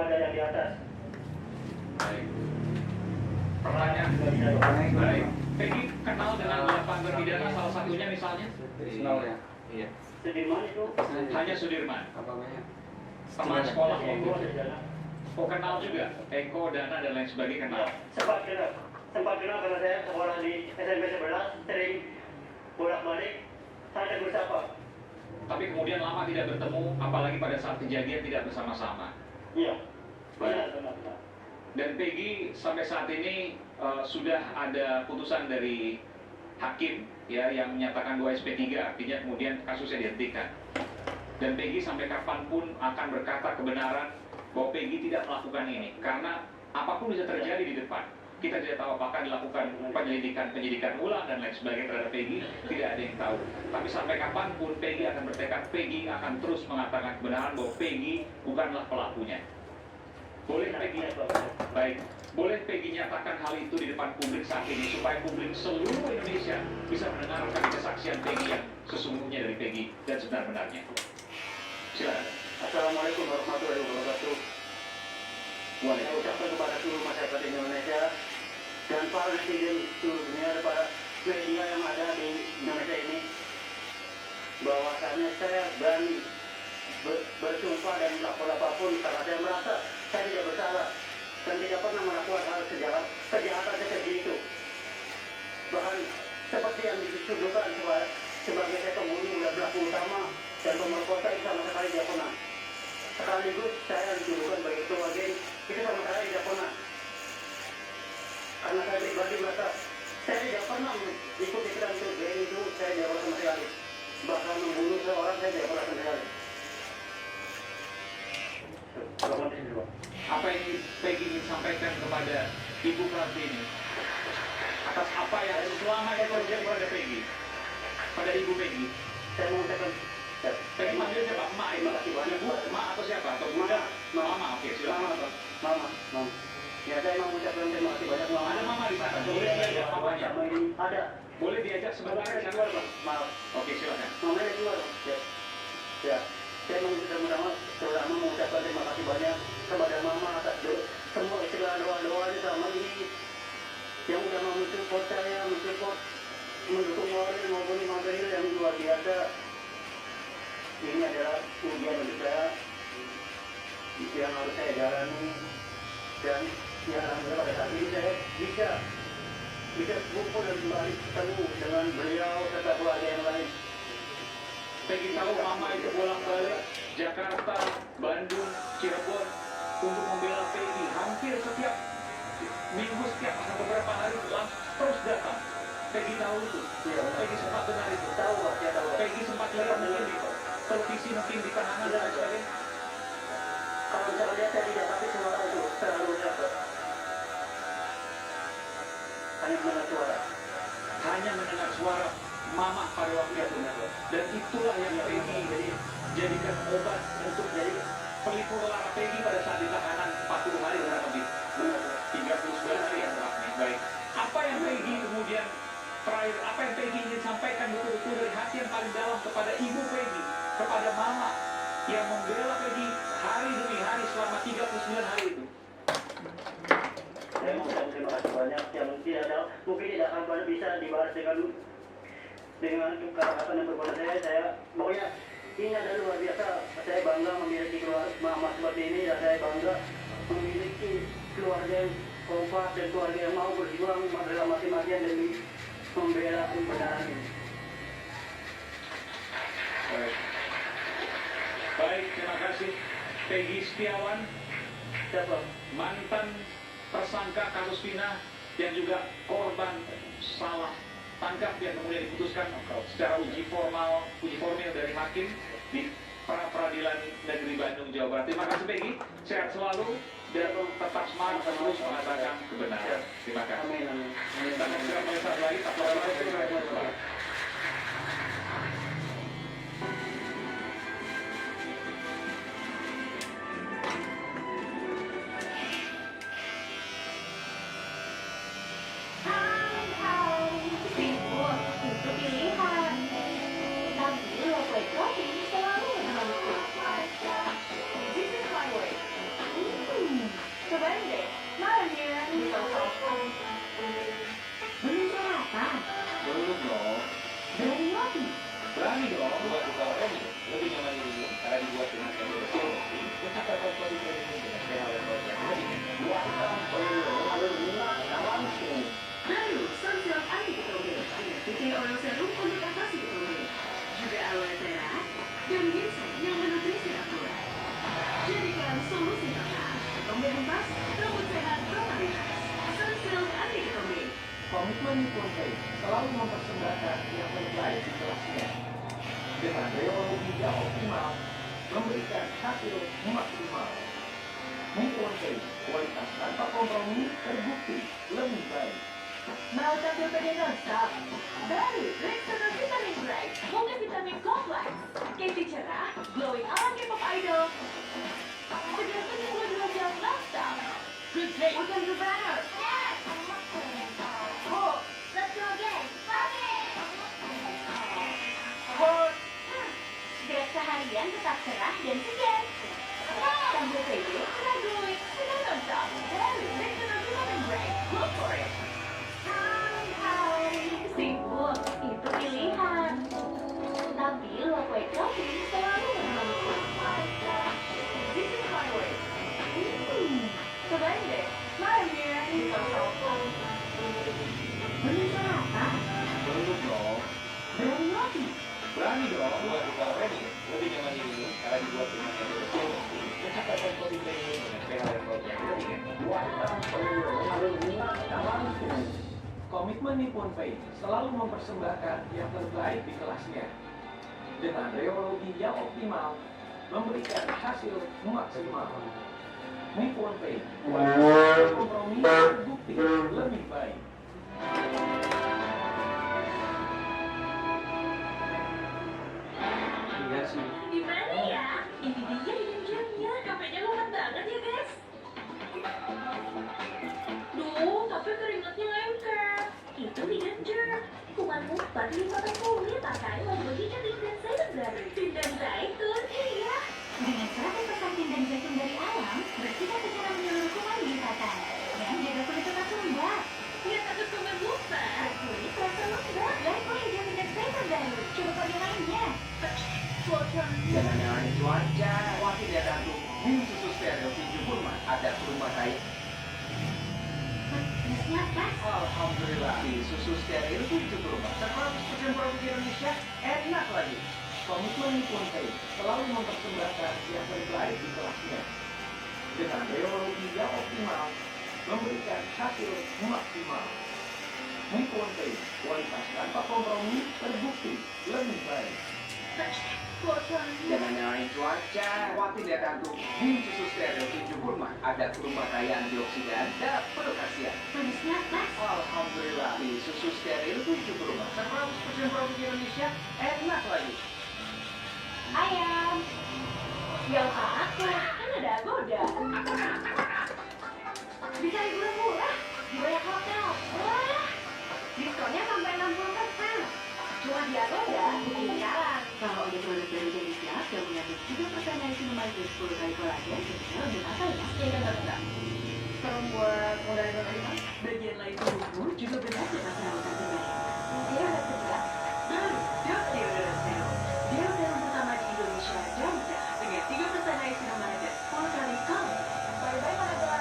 kepada yang di atas. Baik. Pertanyaan. Baik. Peggy kenal dengan 8 terpidana, salah satunya misalnya? Kenal ya? Iya. Sudirman itu Hanya Sudirman. Apa namanya? Teman sekolah Eko waktu itu. di sana. Oh kenal juga? Eko, Dana, dan lain sebagainya kenal? Sempat kenal karena saya sekolah di SMP 11, sering bolak-balik, saya tegur sapa. Tapi kemudian lama tidak bertemu, apalagi pada saat kejadian tidak bersama-sama. Iya, benar. Dan Peggy sampai saat ini sudah ada putusan dari hakim ya yang menyatakan 2 SP3, artinya kemudian kasusnya dihentikan. Dan Peggy sampai kapanpun akan berkata kebenaran bahwa Peggy tidak melakukan ini, karena apapun bisa terjadi di depan. Kita tidak tahu apakah dilakukan penyidikan ulang dan lain sebagainya terhadap Peggy, tidak ada yang tahu. Tapi sampai kapanpun Peggy akan bertekad, Peggy akan terus mengatakan kebenaran bahwa Peggy bukanlah pelakunya. Boleh Peggy, baik, boleh Peggy nyatakan hal itu di depan publik saat ini supaya publik seluruh Indonesia bisa mendengarkan kesaksian Peggy yang sesungguhnya dari Peggy dan sebenar-benarnya. Silakan. Assalamualaikum warahmatullahi wabarakatuh. Saya ucapkan kepada seluruh masyarakat Indonesia dan para netizen seluruh dunia dan para media yang ada di Indonesia ini, bahwasannya saya berani bersumpah dan melakukan apapun karena saya merasa saya tidak bersalah dan tidak pernah melakukan hal kejahatan seperti itu. Bahkan seperti yang dituduhkan sebagai saya pembunuh dan pelaku utama dan pemerkosa itu sama sekali tidak pernah. Sekaligus saya dituduhkan sebagai ketua geng itu sama sekali tidak pernah. Karena saya pribadi merasa saya tidak pernah ikut-ikutan untuk geng itu, saya tidak pernah sama sekali. Bahkan membunuh seorang saya tidak pernah sama sekali. Apa yang Peggy ingin sampaikan kepada Ibu Kartini atas apa yang selama ini terjadi pada Peggy, pada Ibu Peggy? Saya mengucapkan Peggy manggil siapa? Emak, Ibu, Emak atau siapa? Atau Bunda? Mama, oke silakan. Mama. Ya saya mau mengucapkan terima kasih banyak Mama. Ada Mama di sana, boleh diajak mamanya? Ada. Boleh diajak sebentar ke sana? Maaf. Oke silakan. Mamanya keluar. Ya. Saya terutama mengucapkan terima kasih banyak kepada Mama atas semua segala doa-doanya selama ini yang sudah mau mensupport saya, mendukung moral maupun material yang luar biasa. Ini adalah ujian untuk saya yang harus saya jalani dan ya alhamdulillah pada saat ini saya bisa kumpul dan kembali ketemu dengan beliau serta keluarga yang lain. Peggy tahu Mama itu bolak-balik Jakarta, Bandung, Cirebon untuk membela Peggy. Hampir setiap minggu, setiap beberapa hari terus datang. Peggy tahu itu. Peggy sempat dengar itu. Tahu Pak, saya tahu. Peggy sempat lihat mungkin di televisi, mungkin di tahanan dan sebagainya. Kalau misalnya lihat saya tidak, tapi suara itu terlalu dapat. Hanya mendengar suara. Hanya mendengar suara Mama pada waktu itu. Dan itulah yang Peggy jadikan obat untuk jadi pelipur lara Peggy pada saat di tahanan 40 hari kurang lebih. 39 hari yang terakhir. Baik. Apa yang Peggy kemudian terakhir, apa yang Peggy ingin sampaikan betul-betul dari hati yang paling dalam kepada Ibu Peggy, kepada Mama yang membela Peggy hari demi hari selama 39 hari itu? Saya mengucapkan terima kasih banyak yang mungkin tidak akan bisa dibalas dengan kekerasan yang berbuat saya pokoknya ini adalah luar biasa. Saya bangga memiliki Mama seperti ini dan saya bangga memiliki keluarga yang kompak dan keluarga yang mau berjuang dalam mati-matian demi membela kebenaran ini. Baik, terima kasih. Peggy Setiawan, Siapa? mantan tersangka kasus Vina yang juga korban salah tangkap yang kemudian diputuskan secara uji formil dari hakim di Peradilan Negeri Bandung, Jawa Barat. Terima kasih Peggy, sehat selalu dan tetap semangat terus mengatakan kebenaran. Terima kasih. Amin. Dan segera melihat lagi, tak lupa. Cobain deh. Mana? Belum sarapan? Belum dong. Berani ngopi? Berani dong. Buka ini lebih nyaman dulu karena dibuat dengan yang bersih roti. Menciptakan kopi premium dengan pH level yang lebih Buatan peluru lalu lunak langsung. Baru Sunsilk Anti Ketombe dengan putih oil serum untuk atasi ketombe. Juga aloe vera dan ginseng yang menutrisi akurat. Jadikan solusi total. Ketombe bebas, rambut sehat berkualitas. Sunsilk Anti Ketombe. Komitmen Nippon Paint selalu mempersembahkan yang terbaik di kelasnya. Dengan teknologi yang optimal, memberikan hasil maksimal. Nippon Paint, kualitas tanpa kompromi terbukti lebih baik. Mau tampil pada nonstop? Baru Rexona Vitamin Bright, multivitamin kompleks. Casey cerah, glowing ala K-pop idol. Segar 72 jam nonstop. Good day. Bukan the banner. Oh, let's go again. Oh. Gerak seharian tetap cerah dan segar. Tampil pede, cerah glowing, segar nonstop. Baru Rexona Vitamin Bright, look for it. Sibuk, itu pilihan. Tapi Lokwe Coffee selalu menemuku. This is my way. Cobain deh. Mana? Belum sarapan? Belum dong. Berani ngopi? Berani dong. Buka ini lebih nyaman dulu karena dibuat dengan yang bersih roti. Menciptakan kopi premium dengan pH level yang lebih Buatan peluru lalu lunak langsung. Komitmen Nippon Paint selalu mempersembahkan yang terbaik di kelasnya. Dengan teknologi yang optimal, memberikan hasil maksimal. Nippon Paint, kualitas tanpa kompromi terbukti lebih baik. Iya sih. Gimana ya? Ini dia hidden gemnya. Kafenya lompat banget ya guys. Duh, tapi keringatnya lengket. Itu hidden gem. Kuman mufat lipatan kulit pakai membeli tindan zaitun baru. Tindan zaitun? Iya. Dengan 100% tindan zaitun dari alam, bersihkan secara menyeluruh kuman lipatan. Dan jaga kulit tetap lembab. Nggak takut kuman mufat? Kulit terasa lembab. Lihat hijau tindan zaitun baru. Coba pakai yang lainnya. Jangan nyalain cuaca, khawatir ya Ratu. Minum susu steril 7 kurma, ada kurma kain. Terusnya pas. Alhamdulillah, di susu steril 7 kurma, 100% produk Indonesia, enak lagi. Komitmen Nippon Paint selalu mempersembahkan yang terbaik di kelasnya. Dengan teknologi yang optimal, memberikan hasil maksimal. Nippon Paint, kualitas tanpa kompromi terbukti lebih baik. Jangan nyalain cuaca, khawatir ya Ratu. Minum susu steril 7 kurma, ada kurma kaya antioksidan dan penuh khasiat. Terusnya pas. Alhamdulillah, di susu steril 7 kurma, 100% produk Indonesia, enak lagi. Ayam. Gak usah takut, kan ada Agoda. Bisa liburan murah di banyak hotel. Wah, diskonnya sampai 60%. Cuma di Agoda, booking sekarang. Kalau udah produk dari Indonesia, yang mengandung 3% niacinamide dan 10 kali kolagen, tentunya lebih matang ya. Iya, enggak. Kalau buat modal lima, bagian lain tubuhmu juga benar dengan perawatan terbaik. Dia udah tegak. Baru, Dove Deodorant Serum. Deodorant pertama di Indonesia dan mudah dengan 3% niacinamide dan 10 kali kolagen. Bye-bye, Managa.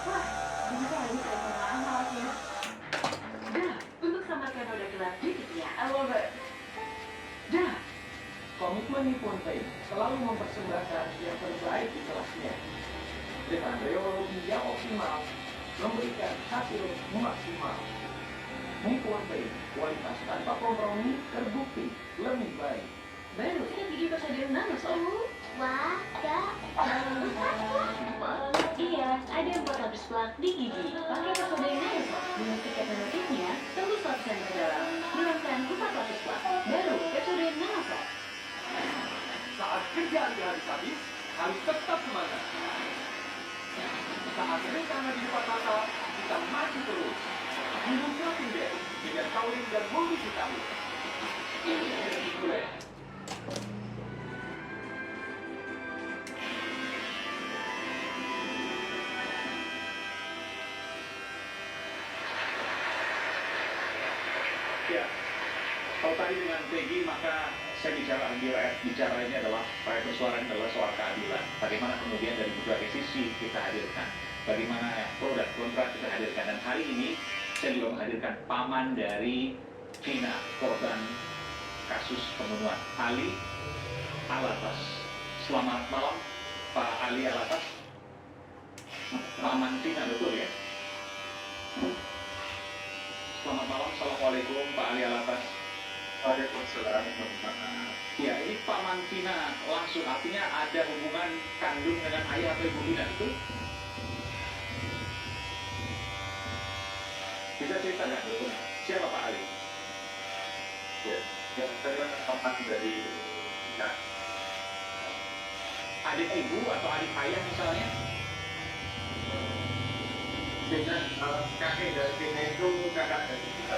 Wah, bisa kali telepon lama sih. Dah, untuk samakan noda gelap dikitnya. I love it. Dah. Komitmen Nippon Paint selalu mempersembahkan yang terbaik di kelasnya. Dengan teknologi yang optimal, memberikan hasil maksimal. Nippon Paint, kualitas tanpa kompromi terbukti lebih baik. Baru ini gigi persediaan nano soalnya. Wah, Kak. Iya, ada 4 lapis plak di gigi. Pakai persediaan nano dengan tiket notifnya, tembus lapisan terdalam. Menurunkan 4 lapis plak. Baru persediaan nano. Saat kerjaan habis-habis, harus tetap semangat. Saat rencana di depan mata, kita maju terus. Minum Protein Best dengan taurine dan multivitamin. Ini energi gue. Ya, kalau tadi dengan Peggy, maka saya bicara ini adalah persoalan ini adalah soal keadilan. Bagaimana kemudian dari berbagai sisi kita hadirkan, bagaimana pro dan kontra kita hadirkan. Dan hari ini saya juga menghadirkan paman dari Vina, korban kasus pembunuhan Ali Alatas. Selamat malam Pak Ali Alatas. Paman Vina, betul ya? Selamat malam, assalamualaikum Pak Ali Alatas. Waalaikumsalam. Ya, ini paman Vina langsung, artinya ada hubungan kandung dengan ayah atau ibu Vina itu? Bisa ceritakan siapa Pak Ali? Ya, yang saya paman dari Adik ibu atau adik ayah misalnya? dengan kakek dari Vina itu kakak dari kita.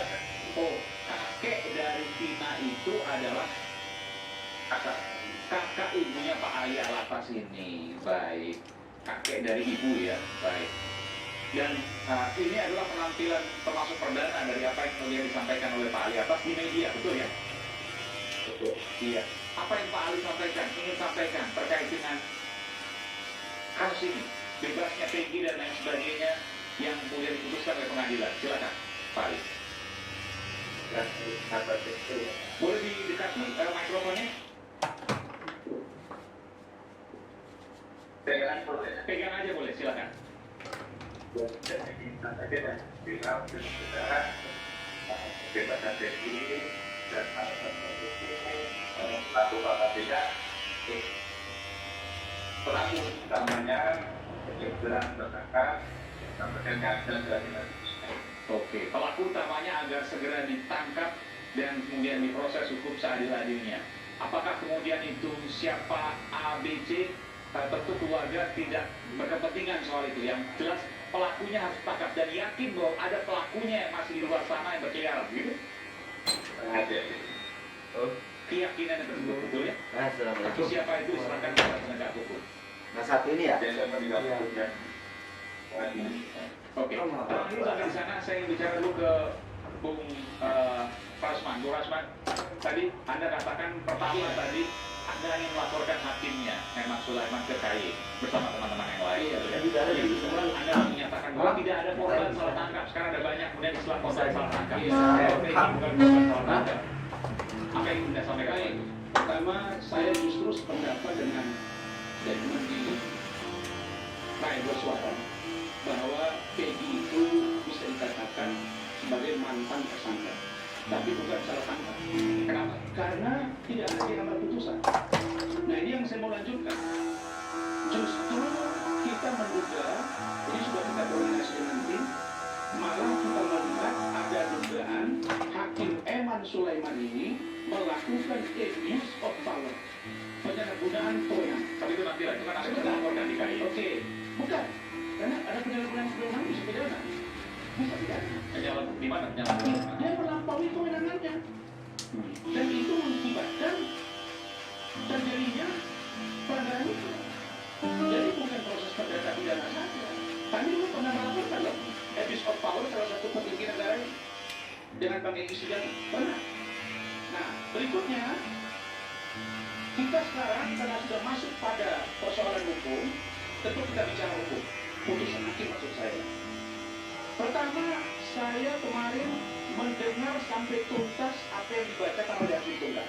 Oh, kakek dari Vina itu adalah kakak ibunya Pak Ali Alatas ini. Baik, kakek dari ibu ya, baik. Dan ini adalah penampilan termasuk perdana dari apa yang kemudian disampaikan oleh Pak Ali Alatas di media, betul ya? Betul. Iya. Apa yang Pak Ali ingin sampaikan terkait dengan kasus ini, bebasnya Peggy dan lain sebagainya yang kemudian diputuskan oleh pengadilan? Silakan, Pak Ali. Dan sahabat itu Boleh didekati mikrofonnya? pegangan boleh. Pegang aja boleh, silakan. Jadi nanti dan bilang saudara kebebasan Peggy dan pelaku tidak pelaku utamanya segera tertangkap sampai keadilan dari Oke, pelaku utamanya agar segera ditangkap dan kemudian diproses hukum seadil-adilnya. Apakah kemudian itu siapa A, B, C? Tentu keluarga tidak berkepentingan soal itu. Yang jelas pelakunya harus ditangkap dan yakin bahwa ada pelakunya yang masih di luar sana yang berkeliaran, gitu? Keyakinan yang tersebut, betul ya? Tapi Assalamualaikum. siapa itu diserahkan kepada penegak hukum. Nah, satu ini ya. Oke, ini sampai di sana saya ingin bicara dulu ke Bung Rasman. Bung Rasman, tadi Anda katakan pertama tadi Anda ingin melaporkan hakimnya, Memang Sulaiman ke KY bersama teman-teman yang lain. Kemudian Anda menyatakan bahwa tidak ada korban salah tangkap. Sekarang ada banyak kemudian istilah korban salah tangkap. Oke, ini bukan korban salah tangkap. Apa yang Anda sampaikan? Pertama, saya justru sependapat dengan statement di Rakyat Bersuara bahwa Peggy itu bisa dikatakan sebagai mantan tersangka, tapi bukan salah tangkap. Kenapa? Karena tidak ada yang ambil putusan. Nah, ini yang saya mau lanjutkan. Justru kita menduga, ini sudah kita koordinasi dengan tim, malah kita melihat ada dugaan Hakim Eman Sulaiman ini melakukan abuse of power, penyalahgunaan wewenang. Tapi itu nanti lah, itu kan Anda melaporkan di KY. Oke, bukan, karena ada penyalahgunaan wewenang bisa pidana, bisa pidana. Penyalahgunaan di mana penyalahgunaan? Dia melampaui kewenangannya, dan itu mengakibatkan terjadinya pelanggaran itu. Jadi bukan proses perdata pidana saja. Kami dulu pernah melaporkan loh, abuse of power salah satu petinggi negara ini dengan Bang Egy Sujana pernah. Nah, berikutnya kita sekarang karena sudah masuk pada persoalan hukum, tentu kita bicara hukum, putusan hakim maksud saya. Pertama, saya kemarin mendengar sampai tuntas apa yang dibacakan oleh hakim tunggal.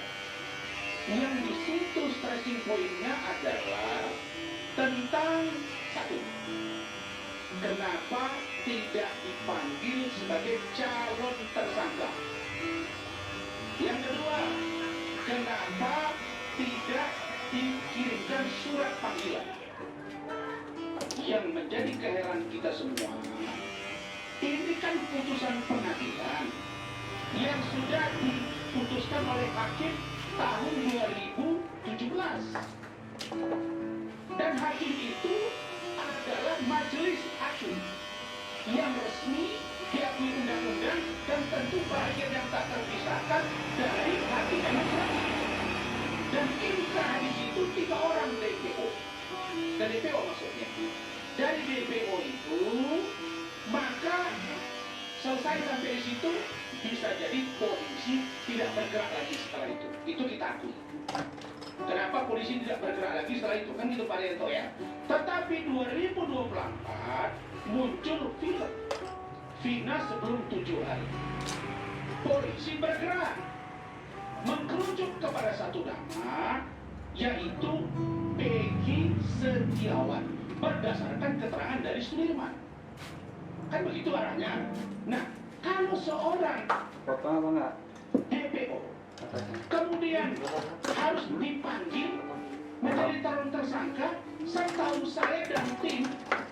Yang di situ stressing pointnya adalah tentang satu, kenapa tidak dipanggil sebagai calon tersangka. Yang kedua, kenapa tidak dikirimkan surat panggilan. Yang menjadi keheranan kita semua, ini kan putusan pengadilan yang sudah diputuskan oleh hakim tahun 2017. Dan hakim itu adalah majelis hakim yang resmi diakui undang-undang dan tentu bagian yang tak terpisahkan dari hakim administratif. Dan inkrah di situ 3 orang DPO. Dan DPO maksudnya. Dari DPO itu, maka selesai sampai di situ, bisa jadi polisi tidak bergerak lagi setelah itu. Itu kita akui. Kenapa polisi tidak bergerak lagi setelah itu? Kan gitu Pak Rento ya. Tetapi 2024 muncul film Vina sebelum 7 hari. Polisi bergerak mengkerucut kepada satu nama, yaitu Peggy Setiawan, berdasarkan keterangan dari Sudirman. Kan begitu arahnya. Nah, kalau seorang DPO kemudian harus dipanggil menjadi calon tersangka, setahu saya dan tim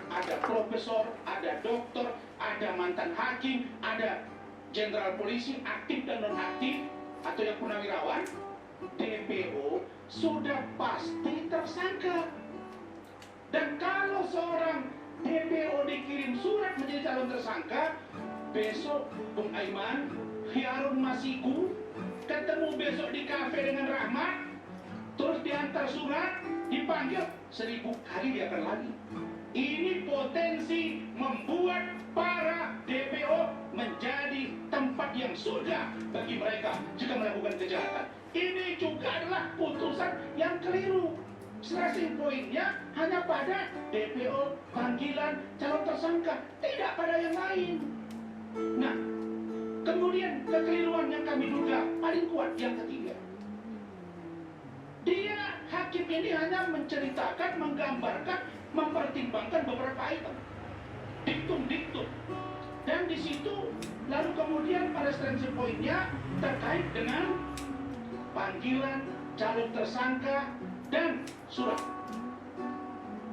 ada profesor, ada dokter, ada mantan hakim, ada jenderal polisi aktif dan non aktif atau yang purnawirawan. DPO sudah pasti tersangka. Dan kalau seorang DPO dikirim surat menjadi calon tersangka, besok Bung Aiman, Harun Masiku ketemu besok di kafe dengan Rahmat, terus diantar surat, dipanggil 1000 kali dia akan lagi. Ini potensi membuat para DPO menjadi tempat yang surga bagi mereka jika melakukan kejahatan. Ini juga adalah putusan yang keliru. Stressing poinnya hanya pada DPO panggilan calon tersangka, tidak pada yang lain. Nah, kemudian kekeliruan yang kami duga paling kuat yang ketiga. Dia, hakim ini hanya menceritakan, menggambarkan, mempertimbangkan beberapa item, diktum-diktum, dan di situ lalu kemudian pada stressing poinnya terkait dengan panggilan calon tersangka dan surat.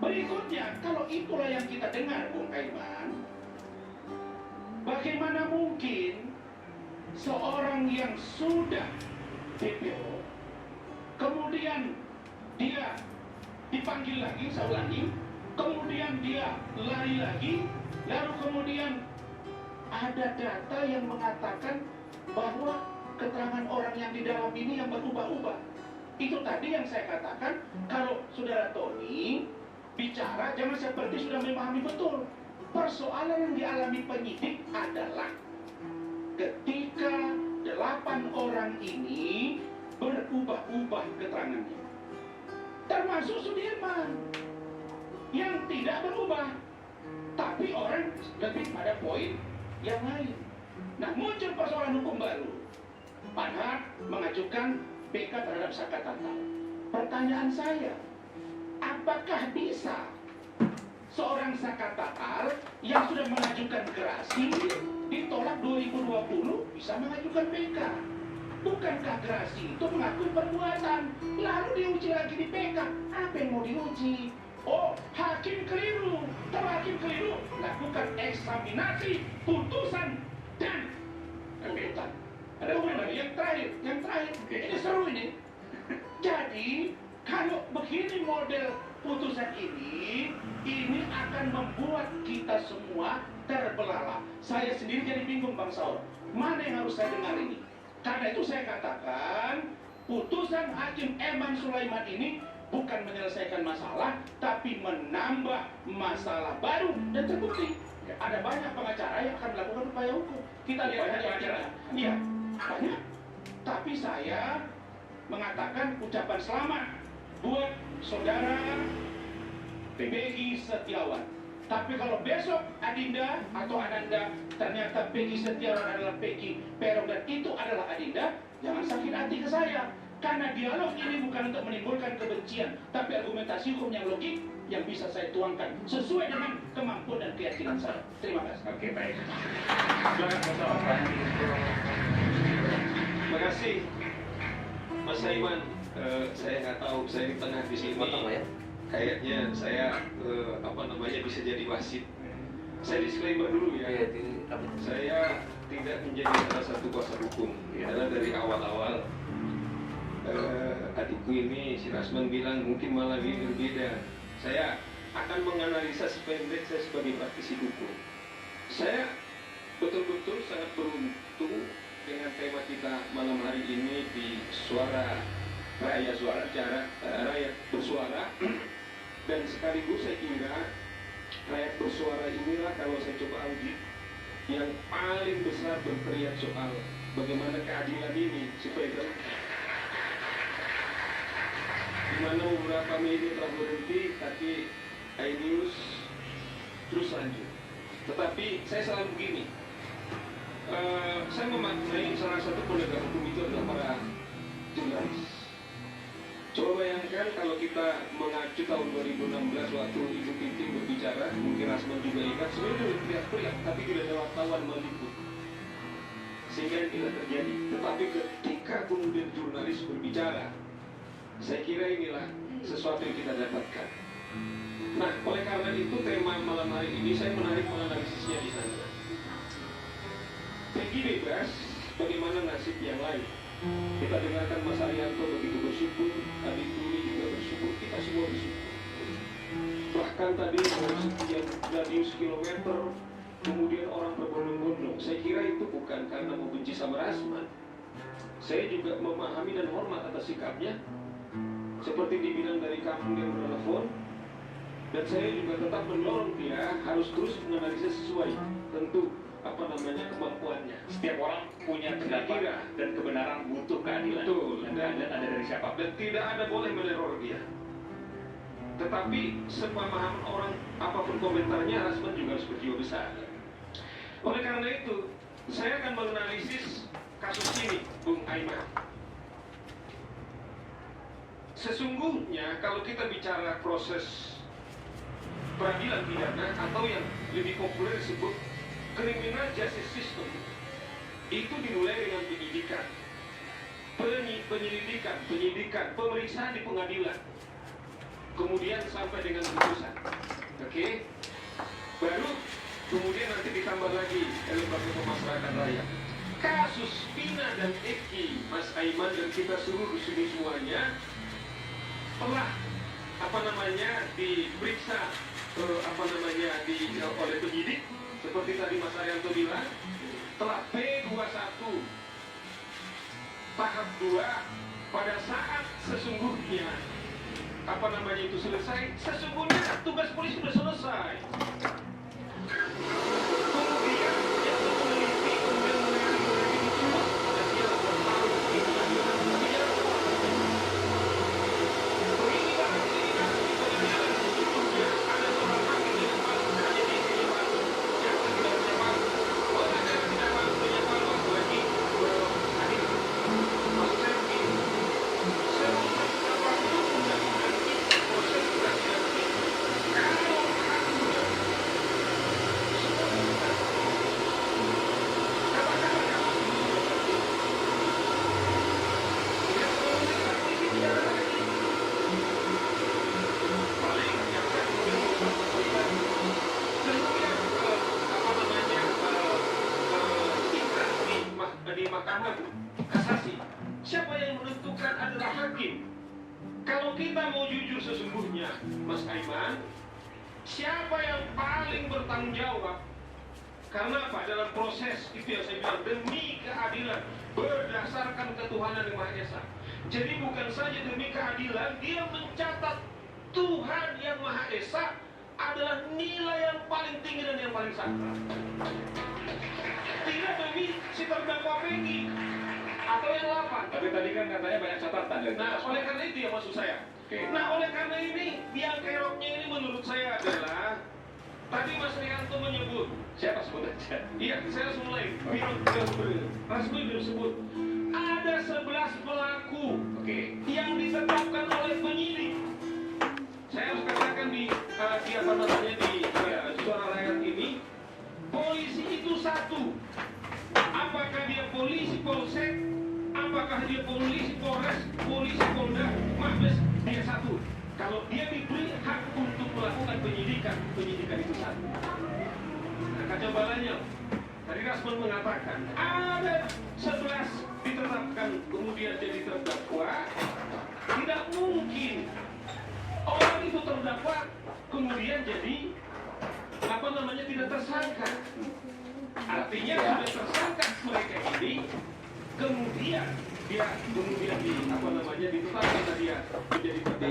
Berikutnya, kalau itulah yang kita dengar, Bung Aiman, bagaimana mungkin seorang yang sudah DPO kemudian dia dipanggil lagi, saya ulangi, kemudian dia lari lagi, lalu kemudian ada data yang mengatakan bahwa keterangan orang yang di dalam ini yang berubah-ubah. Itu tadi yang saya katakan, kalau saudara Tony bicara jangan seperti sudah memahami betul. Persoalan yang dialami penyidik adalah ketika 8 orang ini berubah-ubah keterangannya, termasuk Sudirman yang tidak berubah, tapi orang lebih pada poin yang lain. Nah, muncul persoalan hukum baru. Panhard mengajukan PK terhadap Saka Tatal. Pertanyaan saya, apakah bisa seorang Saka Tatal yang sudah mengajukan gerasi ditolak 2020 bisa mengajukan PK? Bukankah gerasi itu mengakui perbuatan, lalu diuji lagi di PK? Apa yang mau diuji? Oh, hakim keliru. Kalau hakim keliru, lakukan eksaminasi, putusan, dan tuntutan. Ada yang terakhir, ini seru ini. Jadi, kalau begini model putusan ini akan membuat kita semua terbelalak. Saya sendiri jadi bingung, Bang Saur. Mana yang harus saya dengar ini? Karena itu saya katakan, putusan Hakim Eman Sulaiman ini bukan menyelesaikan masalah, tapi menambah masalah baru. Dan terbukti, ada banyak pengacara yang akan melakukan upaya hukum. Kita lihat aja. Iya, banyak. Tapi saya mengatakan ucapan selamat buat saudara Peggy Setiawan. Tapi kalau besok Adinda atau Ananda ternyata Peggy Setiawan adalah Peggy Peron dan itu adalah Adinda, jangan sakit hati ke saya. Karena dialog ini bukan untuk menimbulkan kebencian, tapi argumentasi hukum yang logik yang bisa saya tuangkan sesuai dengan kemampuan dan keyakinan saya. Terima kasih. Oke, baik. Silakan Mas Saur. Terima kasih, Mas Saiman. Saya nggak tahu, saya di tengah di sini. Kayaknya saya bisa jadi wasit. Saya disclaimer dulu ya. Saya tidak menjadi salah satu kuasa hukum. Karena dari awal-awal adikku ini si Rasman bilang mungkin malah ini berbeda. Saya akan menganalisa sependek saya sebagai praktisi hukum. Saya betul-betul sangat beruntung dengan tema kita malam hari ini di suara rakyat bersuara. Dan sekaligus saya kira rakyat bersuara inilah kalau saya coba audit yang paling besar berteriak soal bagaimana keadilan ini supaya di mana beberapa media telah berhenti, tapi iNews terus lanjut. Tetapi saya selalu begini, saya memaknai salah satu penegak hukum itu adalah para jurnalis. Coba bayangkan kalau kita mengacu tahun 2016 waktu Ibu Pinting berbicara, mungkin Rasman juga ingat, sebenarnya teriak-teriak, tapi tidak ada wartawan meliput. Sehingga ini tidak terjadi. Tetapi ketika kemudian jurnalis berbicara, saya kira inilah sesuatu yang kita dapatkan. Nah, oleh karena itu tema malam hari ini saya menarik menganalisisnya di sana. Peggy bebas, bagaimana nasib yang lain? Kita dengarkan Mas Arianto begitu bersyukur, Adik Tuli juga bersyukur, kita semua bersyukur. Bahkan tadi sekian radius kilometer, kemudian orang berbondong-bondong. Saya kira itu bukan karena membenci sama Rasman. Saya juga memahami dan hormat atas sikapnya. Seperti dibilang dari kampung dia bertelepon, dan saya juga tetap mendorong dia harus terus menganalisis sesuai tentu kemampuannya. Setiap orang punya pendapat dan kebenaran butuh keadilan. Betul. Dan keadilan ada dari siapa? Dan tidak ada boleh meneror dia. Tetapi sepemahaman orang apapun komentarnya, Rasman juga harus berjiwa besar. Oleh karena itu, saya akan menganalisis kasus ini, Bung Aiman. Sesungguhnya kalau kita bicara proses peradilan pidana atau yang lebih populer disebut criminal justice system, itu dimulai dengan penyidikan, pemeriksaan di pengadilan, kemudian sampai dengan putusan. Oke? Baru kemudian nanti ditambah lagi lembaga pemasyarakatan rakyat. Kasus Vina dan Eki, Mas Aiman dan kita seluruh di sini semuanya telah diperiksa oleh penyidik. Seperti tadi Mas Arianto bilang, telah P21 tahap 2 pada saat sesungguhnya itu selesai, sesungguhnya tugas polisi sudah selesai. Kemudian yang meneliti kemudian meneliti dan dia bertaruh di pengadilan. Beginilah pengadilan sesungguhnya ada seorang hakim yang paling hanya di sini Pak. Di Mahkamah Kasasi, siapa yang menentukan adalah hakim. Kalau kita mau jujur sesungguhnya, Mas Aiman, siapa yang paling bertanggung jawab? Karena apa? Dalam proses itu yang saya bilang, demi keadilan berdasarkan ketuhanan yang Maha Esa. Jadi bukan saja demi keadilan, dia mencatat Tuhan yang Maha Esa adalah nilai yang paling tinggi dan yang paling sakral. Tidak demi si terdakwa Peggy atau yang 8. Tapi tadi kan katanya banyak catatan dari Oleh karena itu ya maksud saya. Oke. Nah, oleh karena ini yang keroknya ini menurut saya adalah tadi Mas Rianto menyebut. siapa sebut aja? Iya, saya langsung mulai. Rasmi belum sebut. Ada 11 pelaku yang ditetapkan oleh penyidik. Saya harus katakan di suara rakyat ini, polisi itu satu. Apakah dia polisi polsek, apakah dia polisi polres, polisi polda, mabes, dia satu. Kalau dia diberi hak untuk melakukan penyidikan itu satu. Nah, kacau balanya, tadi Rasman mengatakan ada 11 ditetapkan kemudian jadi terdakwa. Tidak mungkin orang itu terdakwa kemudian jadi tidak tersangka. Artinya sudah tersangka mereka ini, kemudian dia ditetapkan dia menjadi terdakwa.